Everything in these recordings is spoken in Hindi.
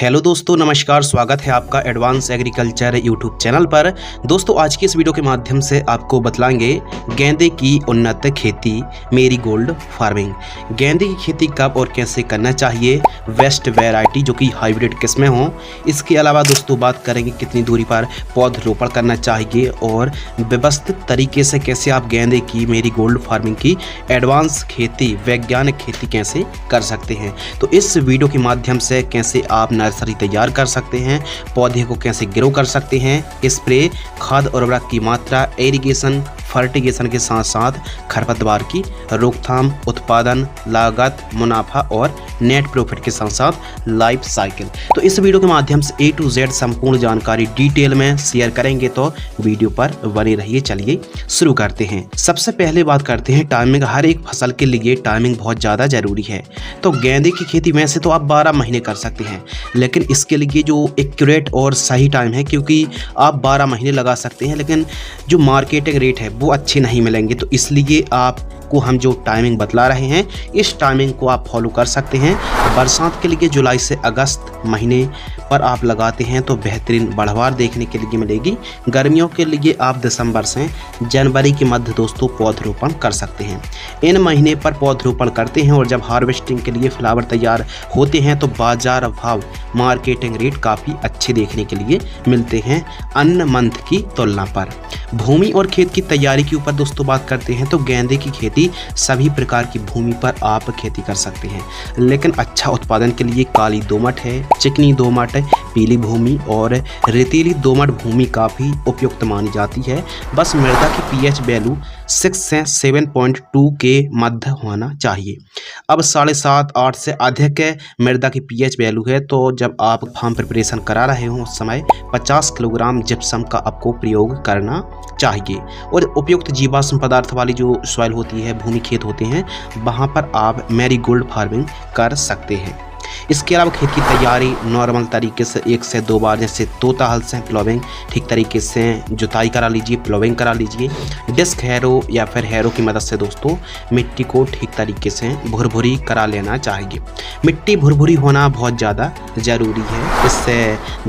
हेलो दोस्तों, नमस्कार। स्वागत है आपका एडवांस एग्रीकल्चर यूट्यूब चैनल पर। दोस्तों, आज की इस वीडियो के माध्यम से आपको बतलाएंगे गेंदे की उन्नत खेती, मेरीगोल्ड फार्मिंग। गेंदे की खेती कब और कैसे करना चाहिए, वेस्ट वैरायटी जो कि हाइब्रिड किस्में हों। इसके अलावा दोस्तों बात करेंगे कितनी दूरी पर पौधरोपण करना चाहिए और व्यवस्थित तरीके से कैसे आप गेंदे की, मेरीगोल्ड फार्मिंग की एडवांस खेती, वैज्ञानिक खेती कैसे कर सकते हैं। तो इस वीडियो के माध्यम से कैसे आप नर्सरी तैयार कर सकते हैं, पौधे को कैसे ग्रो कर सकते हैं, स्प्रे, खाद और उर्वरक की मात्रा, इरिगेशन, फर्टिगेशन के साथ साथ खरपतवार की रोकथाम, उत्पादन, लागत, मुनाफा और नेट प्रॉफिट के साथ साथ लाइफ साइकिल। तो इस वीडियो के माध्यम से A to Z संपूर्ण जानकारी डिटेल में शेयर करेंगे, तो वीडियो पर बने रहिए। चलिए शुरू करते हैं। सबसे पहले बात करते हैं टाइमिंग। हर एक फसल के लिए टाइमिंग बहुत ज़्यादा ज़रूरी है। तो गेंदे की खेती में से तो आप 12 महीने कर सकते हैं, लेकिन इसके लिए जो एक्यूरेट और सही टाइम है, क्योंकि आप 12 महीने लगा सकते हैं लेकिन जो मार्केटिंग रेट है वो अच्छे नहीं मिलेंगे। तो इसलिए आपको हम जो टाइमिंग बतला रहे हैं, इस टाइमिंग को आप फॉलो कर सकते हैं। बरसात के लिए जुलाई से अगस्त महीने पर आप लगाते हैं तो बेहतरीन बढ़वार देखने के लिए मिलेगी। गर्मियों के लिए आप दिसंबर से जनवरी के मध्य दोस्तों पौधरोपण कर सकते हैं। इन महीने पर पौधरोपण करते हैं और जब हार्वेस्टिंग के लिए फ्लावर तैयार होते हैं तो बाजार भाव, मार्केटिंग रेट काफ़ी अच्छे देखने के लिए मिलते हैं अन्य मंथ की तुलना पर। भूमि और खेत की तैयारी के ऊपर दोस्तों बात करते हैं तो गेंदे की खेती सभी प्रकार की भूमि पर आप खेती कर सकते हैं, लेकिन अच्छा उत्पादन के लिए काली दोमट है, चिकनी दोमट, पीली भूमि और रेतीली दोमट भूमि काफ़ी उपयुक्त मानी जाती है। बस मृदा की pH वैल्यू 6 से 7.2 के मध्य होना चाहिए। अब 7.5-8 से अधिक मृदा की pH वैल्यू है तो जब आप फार्म प्रिपरेशन करा रहे हो उस समय 50 किलोग्राम जिप्सम का आपको प्रयोग करना चाहिए। और उपयुक्त जीवाश्म पदार्थ वाली जो सॉइल होती है, भूमि खेत होते हैं, वहाँ पर आप मेरीगोल्ड फार्मिंग कर सकते हैं। इसके अलावा खेत की तैयारी नॉर्मल तरीके से 1 से 2 बार, जैसे तोता हल से प्लोविंग ठीक तरीके से जुताई करा लीजिए, प्लोविंग करा लीजिए। डिस्क हैरो या फिर हैरो की मदद से दोस्तों मिट्टी को ठीक तरीके से भुरभुरी करा लेना चाहिए। मिट्टी भुरभुरी होना बहुत ज़्यादा ज़रूरी है। इससे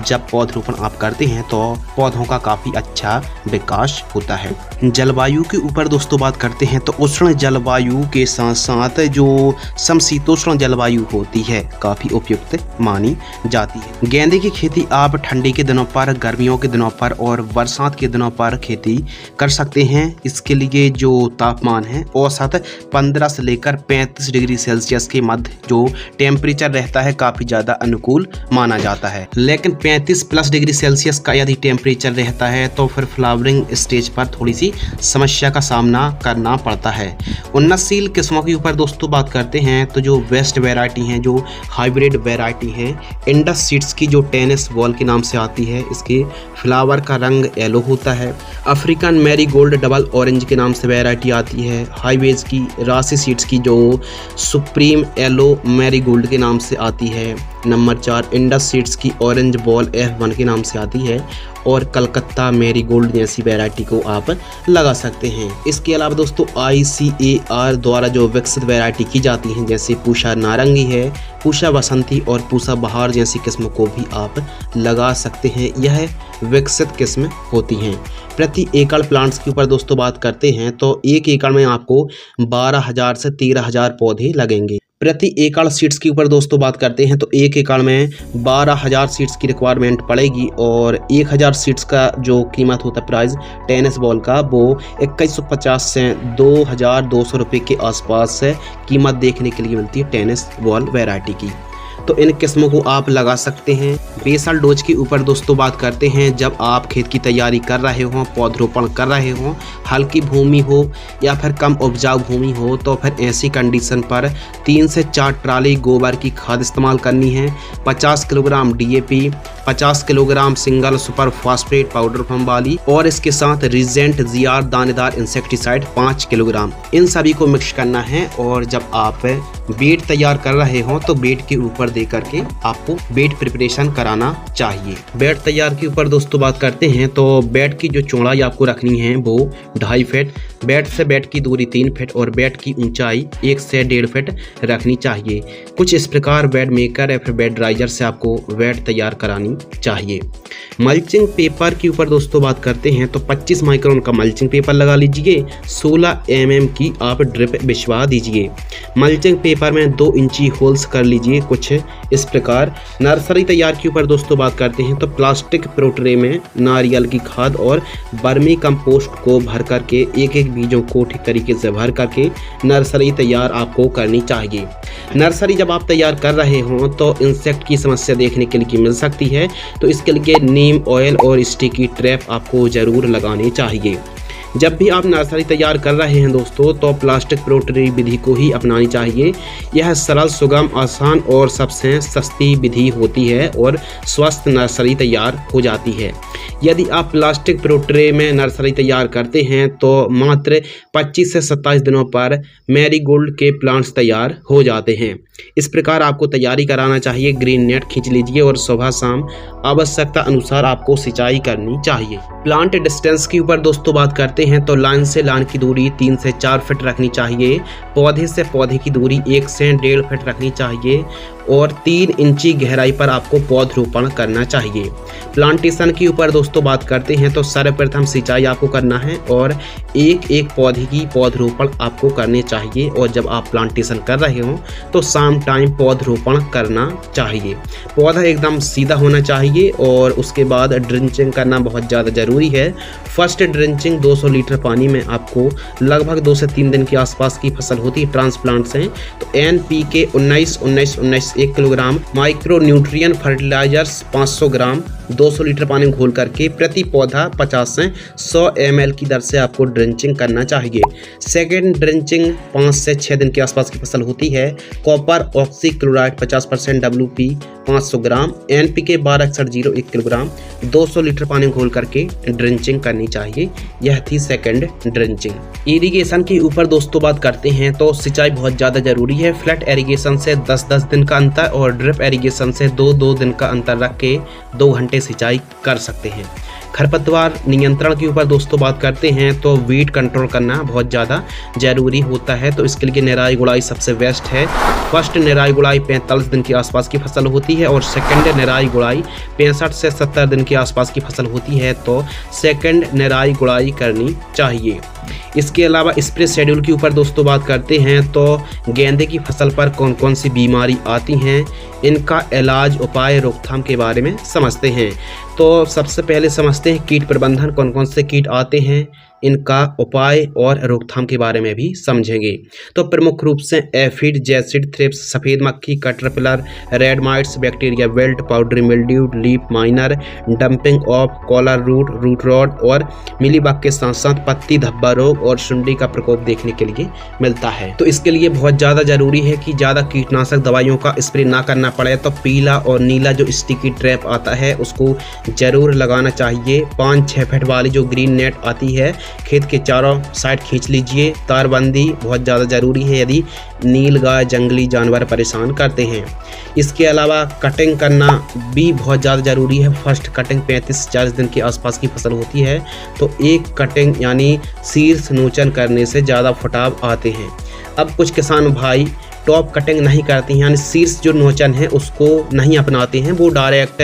जब पौधरोपण आप करते हैं तो पौधों का काफ़ी अच्छा विकास होता है। जलवायु के ऊपर दोस्तों बात करते हैं तो उष्ण जलवायु के साथ साथ जो समशीतोष्ण जलवायु होती है काफ़ी उपयुक्त मानी जाती है। गेंदे की खेती आप ठंडी के दिनों पर, गर्मियों के दिनों पर और बरसात के दिनों पर खेती कर सकते हैं। इसके लिए जो तापमान है औसत 15 से लेकर 35 डिग्री सेल्सियस के मध्य जो टेम्परेचर रहता है काफ़ी ज़्यादा अनुकूल माना जाता है। लेकिन 35+ डिग्री सेल्सियस का यदि टेम्परेचर रहता है तो फिर फ्लावरिंग स्टेज पर थोड़ी सी समस्या का सामना करना पड़ता है। उन्नतशील किस्मों के ऊपर दोस्तों बात करते हैं तो जो वेस्ट वैरायटी हैं, जो हाइब्रिड वैरायटी है, इंडस सीड्स की जो टेनिस बॉल के नाम से आती है, इसके फ्लावर का रंग येलो होता है। अफ्रीकन मैरीगोल्ड डबल ऑरेंज के नाम से वैरायटी आती है। हाईवेज की राशि सीड्स की जो सुप्रीम येलो मैरीगोल्ड के नाम से आती है। नंबर 4 इंडस सीड्स की ऑरेंज बॉल F1 के नाम से आती है। और कलकत्ता मैरीगोल्ड जैसी वैरायटी को आप लगा सकते हैं। इसके अलावा दोस्तों ICAR द्वारा जो विकसित वैरायटी की जाती हैं, जैसे पूषा नारंगी है, पूषा बसंती और पूषा बहार जैसी किस्मों को भी आप लगा सकते हैं। यह विकसित किस्म होती हैं। प्रति एकड़ प्लांट्स के ऊपर दोस्तों बात करते हैं तो 1 एकड़ में आपको 12,000 से 13,000 पौधे लगेंगे। प्रति एकड़ सीड्स के ऊपर दोस्तों बात करते हैं तो 1 एकड़ में 12,000 सीड्स की रिक्वायरमेंट पड़ेगी और 1,000 सीड्स का जो कीमत होता है प्राइस टेनिस बॉल का, वो 2150 से 2,200 रुपये के आसपास कीमत देखने के लिए मिलती है टेनिस बॉल वैरायटी की। तो इन किस्मों को आप लगा सकते हैं। बेसल डोज के ऊपर दोस्तों बात करते हैं जब आप खेत की तैयारी कर रहे हो, पौधरोपण कर रहे हो, हल्की भूमि हो या फिर कम उपजाऊ भूमि हो, तो फिर ऐसी कंडीशन पर 3 से 4 ट्राली गोबर की खाद इस्तेमाल करनी है। 50 kilogram DAP, 50 kilogram single super phosphate powder form वाली और इसके साथ रिजेंट GR दानेदार इंसेक्टिसाइड 5 किलोग्राम, इन सभी को मिक्स करना है। और जब आप बेड तैयार कर रहे हो तो बेड के ऊपर दे करके आपको बेड प्रिपरेशन कराना चाहिए। बेड तैयार के ऊपर दोस्तों बात करते हैं तो बेड की जो चौड़ाई आपको रखनी है वो 2.5 फीट, बेड से बेड की दूरी 3 फीट और बेड की ऊंचाई 1 से 1.5 फीट रखनी चाहिए। कुछ इस प्रकार बेड मेकर या फिर बेड राइजर से आपको बेड तैयार करानी चाहिए। मल्चिंग पेपर के ऊपर दोस्तों बात करते हैं तो 25 माइक्रोन का मल्चिंग पेपर लगा लीजिए, 16 mm की आप ड्रिप बिछवा दीजिए। मल्चिंग पेपर में 2 इंची होल्स कर लीजिए कुछ इस प्रकार। नर्सरी तैयार के ऊपर दोस्तों बात करते हैं तो प्लास्टिक प्रोट्रे में नारियल की खाद और बर्मी कंपोस्ट को भर करके एक बीजों को ठीक तरीके से भर करके नर्सरी तैयार आपको करनी चाहिए। नर्सरी जब आप तैयार कर रहे हो तो इंसेक्ट की समस्या देखने के लिए मिल सकती है, तो इसके लिए नीम ऑयल और स्टिकी ट्रैप आपको ज़रूर लगाने चाहिए। जब भी आप नर्सरी तैयार कर रहे हैं दोस्तों तो प्लास्टिक प्रोट्री विधि को ही अपनानी चाहिए। यह सरल, सुगम, आसान और सबसे सस्ती विधि होती है और स्वस्थ नर्सरी तैयार हो जाती है। यदि आप प्लास्टिक प्रोट्रे में नर्सरी तैयार करते हैं तो मात्र 25 से 27 दिनों पर मैरीगोल्ड के प्लांट्स तैयार हो जाते हैं। इस प्रकार आपको तैयारी कराना चाहिए। ग्रीन नेट खींच लीजिए और सुबह शाम आवश्यकता अनुसार आपको सिंचाई करनी चाहिए। प्लांट डिस्टेंस के ऊपर दोस्तों बात करते हैं तो लाइन से लाइन की दूरी 3 से 4 फीट रखनी चाहिए। पौधे से पौधे की दूरी 1 से 1.5 फीट रखनी चाहिए और 3 इंची गहराई पर आपको पौधरोपण करना चाहिए। प्लांटेशन के ऊपर दोस्तों बात करते हैं तो सर्वप्रथम सिंचाई आपको करना है और एक पौधे की पौधरोपण आपको करने चाहिए। और जब आप प्लांटेशन कर रहे हो तो शाम टाइम पौधरोपण करना चाहिए। पौधा एकदम सीधा होना चाहिए और उसके बाद ड्रिंचिंग करना बहुत ज़्यादा ज़रूरी है। फर्स्ट ड्रिंचिंग 200 लीटर पानी में आपको लगभग 2 से 3 दिन के आसपास की फसल होती है ट्रांसप्लांट से। तो NPK 19-19-19 1 kilogram, micro nutrient fertilisers 500 gram 200 litre पानी में घोल करके प्रति पौधा 50 से 100 ml की दर से आपको ड्रिंचिंग करना चाहिए। सेकेंड ड्रिंचिंग 5 से 6 दिन के आसपास की फसल होती है। कॉपर ऑक्सी क्लोराइड 50%, WP 500 ग्राम, NPK 12/0 1 किलोग्राम 200 लीटर पानी में घोल करके ड्रिंचिंग करनी चाहिए। यह थी सेकेंड ड्रिंचिंग। इरिगेशन के ऊपर दोस्तों बात करते हैं तो सिंचाई बहुत ज़्यादा ज़रूरी है। फ्लैट इरिगेशन से 10-10 दिन का अंतर और ड्रिप इरिगेशन से 2-2 दिन का अंतर रख के 2 घंटे सिंचाई कर सकते हैं। खरपतवार नियंत्रण के ऊपर दोस्तों बात करते हैं तो वीड कंट्रोल करना बहुत ज़्यादा ज़रूरी होता है, तो इसके लिए निराई गुड़ाई सबसे बेस्ट है। फर्स्ट निराई गुड़ाई 45 दिन के आसपास की फसल होती है और सेकंड निराई गुड़ाई 65 से 70 दिन के आसपास की फसल होती है, तो सेकंड निराई गुड़ाई करनी चाहिए। इसके अलावा स्प्रे शेड्यूल के ऊपर दोस्तों बात करते हैं तो गेंदे की फसल पर कौन कौन सी बीमारी आती हैं, इनका इलाज, उपाय, रोकथाम के बारे में समझते हैं। तो सबसे पहले समझते हैं कीट प्रबंधन, कौन कौन से कीट आते हैं, इनका उपाय और रोकथाम के बारे में भी समझेंगे। तो प्रमुख रूप से एफिड, जैसिड, थ्रिप्स, सफ़ेद मक्खी, caterpillar, red mites, bacteria belt, powdery mildew, leaf miner, damping off, collar root, root rot और मिलीबग के साथ साथ पत्ती धब्बा रोग और सुंडी का प्रकोप देखने के लिए मिलता है। तो इसके लिए बहुत ज़्यादा ज़रूरी है कि ज़्यादा कीटनाशक दवाइयों का स्प्रे ना करना पड़े। तो पीला और नीला जो स्टिकी ट्रैप आता है उसको ज़रूर लगाना चाहिए। 5-6 फीट वाली जो ग्रीन नेट आती है खेत के चारों साइड खींच लीजिए। तारबंदी बहुत ज़्यादा ज़रूरी है यदि नीलगाय, जंगली जानवर परेशान करते हैं। इसके अलावा कटिंग करना भी बहुत ज़्यादा ज़रूरी है। फर्स्ट कटिंग 35 से 40 दिन के आसपास की फसल होती है, तो एक कटिंग यानी शीर्ष नोचन करने से ज़्यादा फुटाव आते हैं। अब कुछ किसान भाई टॉप कटिंग नहीं करते हैं, यानी शीर्ष जो नोचन है उसको नहीं अपनाते हैं, वो डायरेक्ट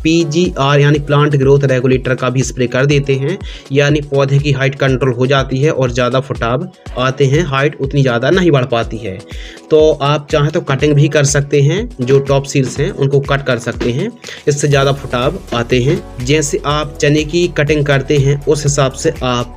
PGR यानी प्लांट ग्रोथ रेगुलेटर का भी स्प्रे कर देते हैं, यानी पौधे की हाइट कंट्रोल हो जाती है और ज़्यादा फुटाव आते हैं, हाइट उतनी ज़्यादा नहीं बढ़ पाती है। तो आप चाहें तो कटिंग भी कर सकते हैं, जो टॉप शीर्ष हैं उनको कट कर सकते हैं, इससे ज़्यादा फुटाव आते हैं। जैसे आप चने की कटिंग करते हैं उस हिसाब से आप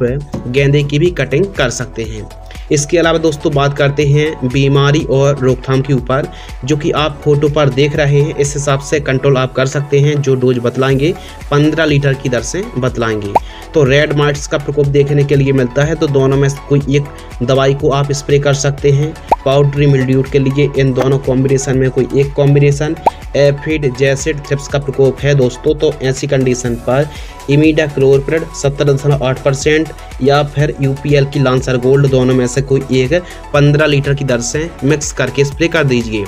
गेंदे की भी कटिंग कर सकते हैं। इसके अलावा दोस्तों बात करते हैं बीमारी और रोकथाम के ऊपर, जो कि आप फोटो पर देख रहे हैं। इस हिसाब से कंट्रोल आप कर सकते हैं। जो डोज बतलाएंगे 15 लीटर की दर से बतलाएंगे। तो रेड माइट्स का प्रकोप देखने के लिए मिलता है, तो दोनों में कोई एक दवाई को आप स्प्रे कर सकते हैं। पाउडरी मिल्ड्यू के लिए इन दोनों कॉम्बिनेशन में कोई एक कॉम्बिनेशन। एफिड, जैसिड, थ्रिप्स का प्रकोप है दोस्तों, तो ऐसी कंडीशन पर इमीडाक्लोप्रिड 70.8% या फिर UPL की लांसर गोल्ड, दोनों में से कोई एक 15 लीटर की दर से मिक्स करके स्प्रे कर दीजिए।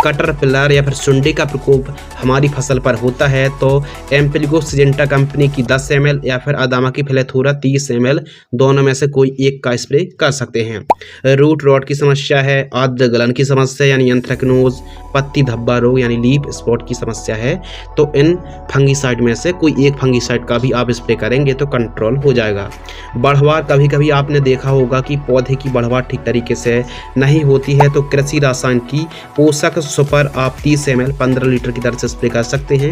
कटर पिलर या फिर सुंडी का प्रकोप हमारी फसल पर होता है तो एम्पिलिगो सिजेंटा कंपनी की 10 ml या फिर अदामा की फ्लेथोरा 30 ml दोनों में से कोई एक का स्प्रे कर सकते हैं। रूट रॉट की समस्या है, आद्र गलन की समस्या यानी एंथ्रेक्नोज, पत्ती धब्बा रोग यानी लीफ स्पॉट की समस्या है तो इन फंगीसाइड में से कोई एक फंगीसाइड का भी आप स्प्रे करेंगे तो कंट्रोल हो जाएगा। बढ़वार, कभी कभी आपने देखा होगा कि पौधे की बढ़वार ठीक तरीके से नहीं होती है तो कृषि रसायन की पोषक सुपर आप 30 ml 15 लीटर की दर से स्प्रे कर सकते हैं।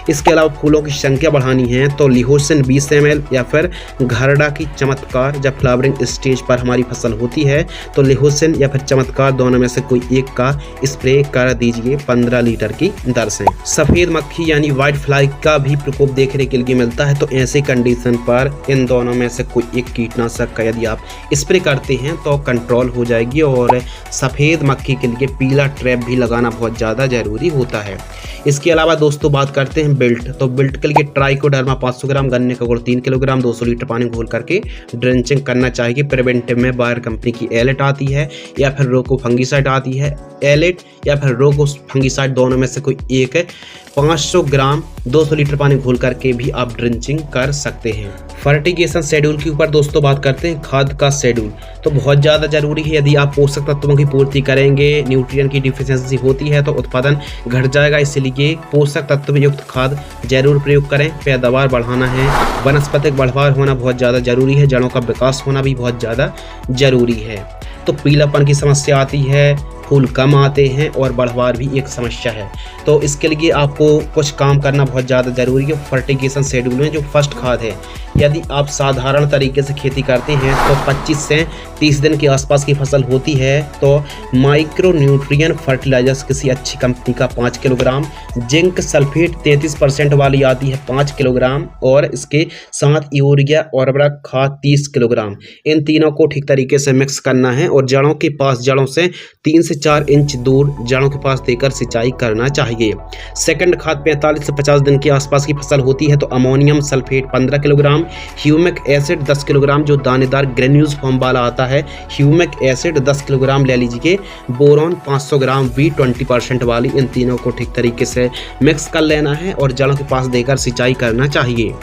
इसके अलावा फूलों की संख्या बढ़ानी है तो लिहोसिन 20 ml या फिर घरडा की चमत्कार, जब फ्लावरिंग स्टेज पर हमारी फसल होती है तो लिहोसिन या फिर चमत्कार दोनों में से कोई एक का स्प्रे कर दीजिए 15 लीटर की दर से। सफ़ेद मक्खी यानी व्हाइट फ्लाई का भी प्रकोप देखने के लिए मिलता है तो ऐसी कंडीशन पर इन दोनों में से कोई एक कीटनाशक का यदि आप स्प्रे करते हैं तो कंट्रोल हो जाएगी। और सफ़ेद मक्खी के लिए पीला ट्रैप भी लगाना बहुत ज़्यादा जरूरी होता है। इसके अलावा दोस्तों बात करते हैं बिल्ट, तो बिल्ट के लिए ट्राइकोडर्मा 500 ग्राम, गन्ने का गुड़ 3 किलोग्राम 200 लीटर पानी घोल करके ड्रेंचिंग करना चाहिए। प्रिवेंटिव में बायर कंपनी की एलेट आती है या फिर रोको फंगीसाइड आती है। एलेट या फिर रोको फंगीसाइड दोनों में से कोई एक 500 ग्राम 200 लीटर पानी घोल करके भी आप ड्रेंचिंग कर सकते हैं। फर्टिगेशन शेड्यूल के ऊपर दोस्तों बात करते हैं। खाद का शेड्यूल तो बहुत ज़्यादा जरूरी है। यदि आप पोषक तत्वों की पूर्ति करेंगे, न्यूट्रिएंट की डिफिशियंसी होती है तो उत्पादन घट जाएगा, इसलिए पोषक तत्व युक्त खाद जरूर प्रयोग करें। पैदावार बढ़ाना है, वनस्पतिक बढ़वार होना बहुत ज़्यादा जरूरी है, जड़ों का विकास होना भी बहुत ज़्यादा जरूरी है। तो पीलापन की समस्या आती है, फूल कम आते हैं और बढ़वार भी एक समस्या है। तो इसके लिए आपको कुछ काम करना बहुत ज़्यादा ज़रूरी है। फर्टिगेशन शेड्यूल में जो फर्स्ट खाद है, यदि आप साधारण तरीके से खेती करते हैं तो 25 से 30 दिन के आसपास की फसल होती है तो माइक्रो न्यूट्रिएंट फर्टिलाइजर्स किसी अच्छी कंपनी का 5 किलोग्राम, जिंक सल्फेट 33% वाली आती है 5 किलोग्राम और इसके साथ यूरिया और उर्वरक खाद 30 किलोग्राम, इन तीनों को ठीक तरीके से मिक्स करना है और जड़ों के पास, जड़ों से 3 से 4 इंच दूर जड़ों के पास देकर सिंचाई करना चाहिए। सेकंड खाद 45 से 50 दिन के आसपास की फसल होती है तो ammonium sulphate 15 kilogram, humic acid 10 kilogram जो दानेदार ग्रेन्यूल्स फॉर्म वाला आता है, ह्यूमिक एसिड 10 किलोग्राम ले लीजिए, बोरॉन 500 ग्राम भी 20% वाली, इन तीनों को ठीक तरीके से मिक्स कर लेना है और जड़ों के पास देकर सिंचाई करना चाहिए।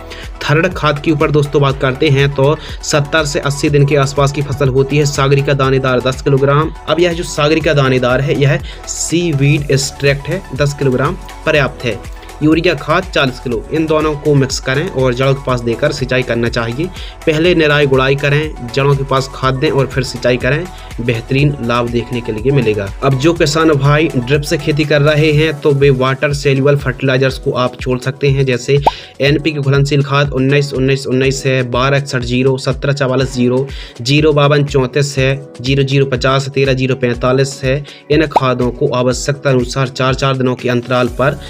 थर्ड खाद के ऊपर दोस्तों बात करते हैं तो 70 से 80 दिन के आसपास की फसल होती है, सागरिका दानेदार 10 किलोग्राम। अब यह जो सागरिका दानेदार है यह सीवीड एक्सट्रैक्ट है 10 किलोग्राम पर्याप्त है। यूरिया खाद 40 किलो, इन दोनों को मिक्स करें और जड़ों के पास देकर सिंचाई करना चाहिए। पहले निराई गुड़ाई करें, जड़ों के पास खाद दें और फिर सिंचाई करें, बेहतरीन लाभ देखने के लिए मिलेगा। अब जो किसान भाई ड्रिप से खेती कर रहे हैं तो वे वाटर सेल्युबल फर्टिलाइजर्स को आप छोड़ सकते हैं, जैसे एनपीके घुलनशील खाद 19-19-19 है, 12-61-0, 17-44-0, 0-52-34 है, 00-50, 13-0-45 है। इन खादों को आवश्यकता अनुसार 4-4 दिनों के अंतराल पर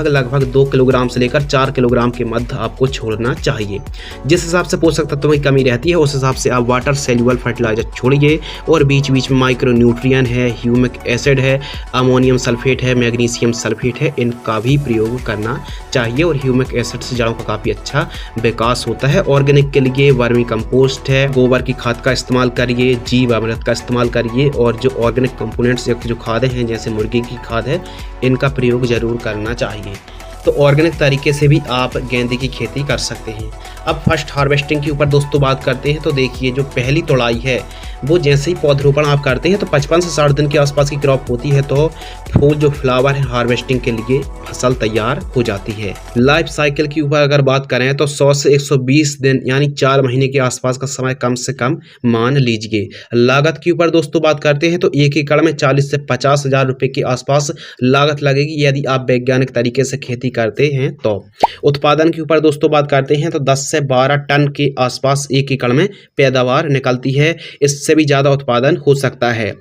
लगभग 2 किलोग्राम से लेकर 4 किलोग्राम के मध्य आपको छोड़ना चाहिए। जिस हिसाब से पोषक तत्वों की कमी रहती है उस हिसाब से आप वाटर सेल्युबल फर्टिलाइजर छोड़िए और बीच बीच में माइक्रो न्यूट्रिएंट है, ह्यूमिक एसिड है, अमोनियम सल्फेट है, मैग्नीशियम सल्फेट है, इनका भी प्रयोग करना चाहिए। और ह्यूमिक एसिड से जड़ों का काफ़ी अच्छा विकास होता है। ऑर्गेनिक के लिए वर्मी कंपोस्ट है, गोबर की खाद का इस्तेमाल करिए, जीव अमृत का इस्तेमाल करिए और जो ऑर्गेनिक कंपोनेंट्स युक्त जो खादें हैं जैसे मुर्गी की खाद है, इनका प्रयोग जरूर करना चाहिए। तो ऑर्गेनिक तरीके से भी आप गेंदे की खेती कर सकते हैं। अब फर्स्ट हार्वेस्टिंग के ऊपर दोस्तों बात करते हैं तो देखिए जो पहली तोड़ाई है वो जैसे ही पौधरोपण आप करते हैं तो 55 से 60 दिन के आसपास की क्रॉप होती है तो फूल जो फ्लावर है हार्वेस्टिंग के लिए फसल तैयार हो जाती है। लाइफ साइकिल के ऊपर अगर बात करें तो 100 से 120 दिन यानी 4 महीने के आसपास का समय कम से कम मान लीजिए। लागत के ऊपर दोस्तों बात करते हैं तो 1 एकड़ में 40 से 50 हज़ार रुपये के आसपास लागत लगेगी यदि आप वैज्ञानिक तरीके से खेती करते हैं तो। उत्पादन के ऊपर दोस्तों बात करते हैं तो 10 से 12 टन के आसपास 1 एकड़ में पैदावार निकलती है, इससे भी ज़्यादा उत्पादन हो सकता है।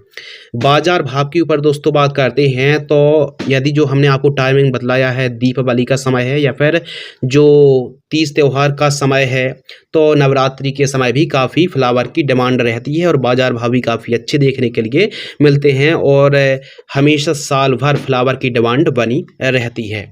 बाजार भाव के ऊपर दोस्तों बात करते हैं तो यदि जो हमने आपको टाइमिंग बतलाया है दीपावली का समय है या फिर जो तीज त्यौहार का समय है, तो नवरात्रि के समय भी काफ़ी फ्लावर की डिमांड रहती है और बाज़ार भाव भी काफ़ी अच्छे देखने के लिए मिलते हैं और हमेशा साल भर फ्लावर की डिमांड बनी रहती है।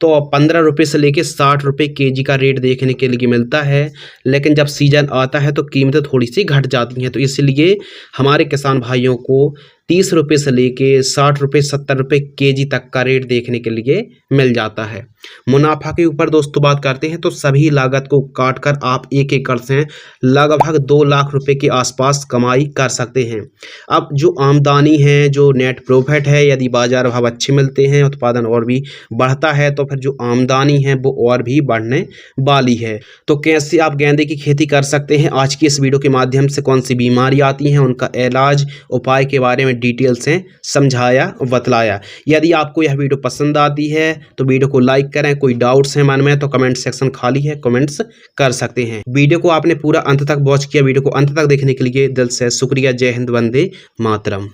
तो 15 रुपये से लेके 60 रुपये केजी का रेट देखने के लिए मिलता है, लेकिन जब सीज़न आता है तो कीमतें थोड़ी सी घट जाती हैं। तो इसलिए हमारे किसान भाइयों को 30 रुपये से लेके 60 रुपये 70 रुपये केजी तक का रेट देखने के लिए मिल जाता है। मुनाफा के ऊपर दोस्तों बात करते हैं तो सभी लागत को काटकर आप एक एकड़ से लगभग 2 लाख रुपए के आसपास कमाई कर सकते हैं। अब जो आमदनी है, जो नेट प्रॉफिट है, यदि बाजार भाव अच्छे मिलते हैं, उत्पादन और भी बढ़ता है तो फिर जो आमदनी है वो और भी बढ़ने वाली है। तो कैसे आप गेंदे की खेती कर सकते हैं, आज की इस वीडियो के माध्यम से कौन सी बीमारी आती हैं, उनका इलाज उपाय के बारे में डिटेल से समझाया बतलाया। यदि आपको यह वीडियो पसंद आती है तो वीडियो को लाइक करें। कोई डाउट्स है मन में तो कमेंट सेक्शन खाली है, कमेंट्स कर सकते हैं। वीडियो को आपने पूरा अंत तक वॉच किया, वीडियो को अंत तक देखने के लिए दिल से शुक्रिया। जय हिंद, वंदे मातरम।